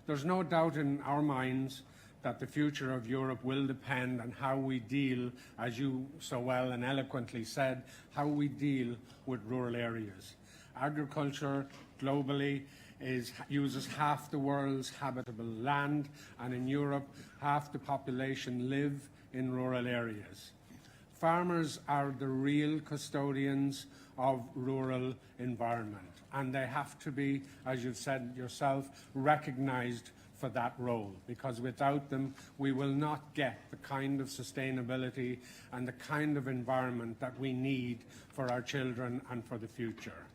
There's no doubt in our minds that the future of Europe will depend on how we deal, as you so well and eloquently said, how we deal with rural areas. Agriculture globally uses half the world's habitable land, and in Europe, half the population live in rural areas. Farmers are the real custodians of rural environment, and they have to be, as you've said yourself, recognised for that role, because without them we will not get the kind of sustainability and the kind of environment that we need for our children and for the future.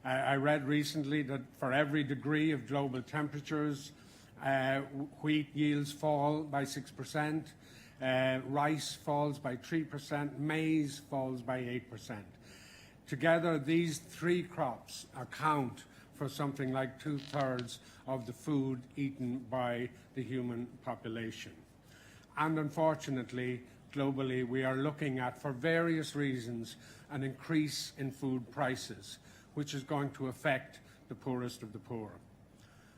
I read recently that for every degree of global temperatures, wheat yields fall by 6%, rice falls by 3%, maize falls by 8%. Together, these three crops account for something like 2/3 of the food eaten by the human population. And unfortunately, globally, we are looking at, for various reasons, an increase in food prices, which is going to affect the poorest of the poor.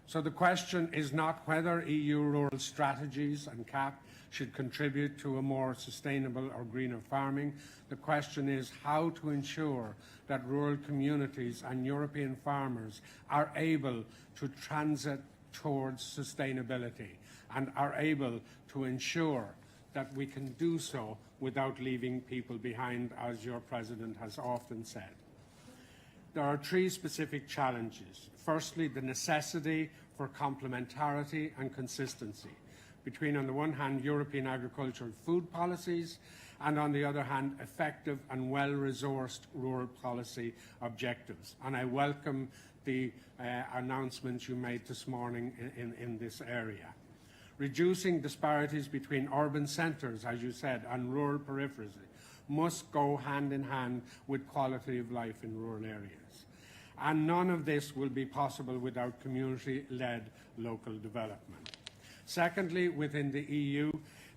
So the question is not whether EU rural strategies and CAP should contribute to a more sustainable or greener farming. The question is how to ensure that rural communities and European farmers are able to transit towards sustainability and are able to ensure that we can do so without leaving people behind, as your President has often said. There are three specific challenges. Firstly, the necessity for complementarity and consistency between, on the one hand, European agricultural food policies, and on the other hand, effective and well-resourced rural policy objectives. And I welcome the announcements you made this morning in this area. Reducing disparities between urban centres, as you said, and rural peripheries must go hand in hand with quality of life in rural areas. And none of this will be possible without community-led local development. Secondly, within the EU,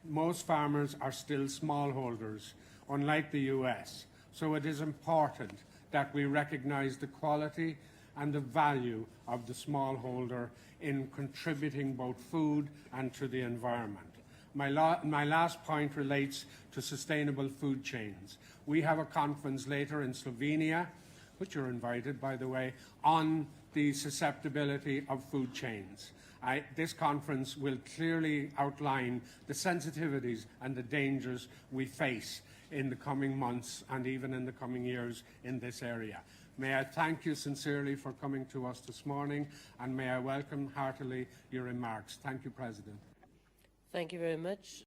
most farmers are still smallholders, unlike the US. So it is important that we recognise the quality and the value of the smallholder in contributing both food and to the environment. My last point relates to sustainable food chains. We have a conference later in Slovenia, which you're invited, by the way, on the susceptibility of food chains. This conference will clearly outline the sensitivities and the dangers we face in the coming months and even in the coming years in this area. May I thank you sincerely for coming to us this morning, and may I welcome heartily your remarks. Thank you, President. Thank you very much.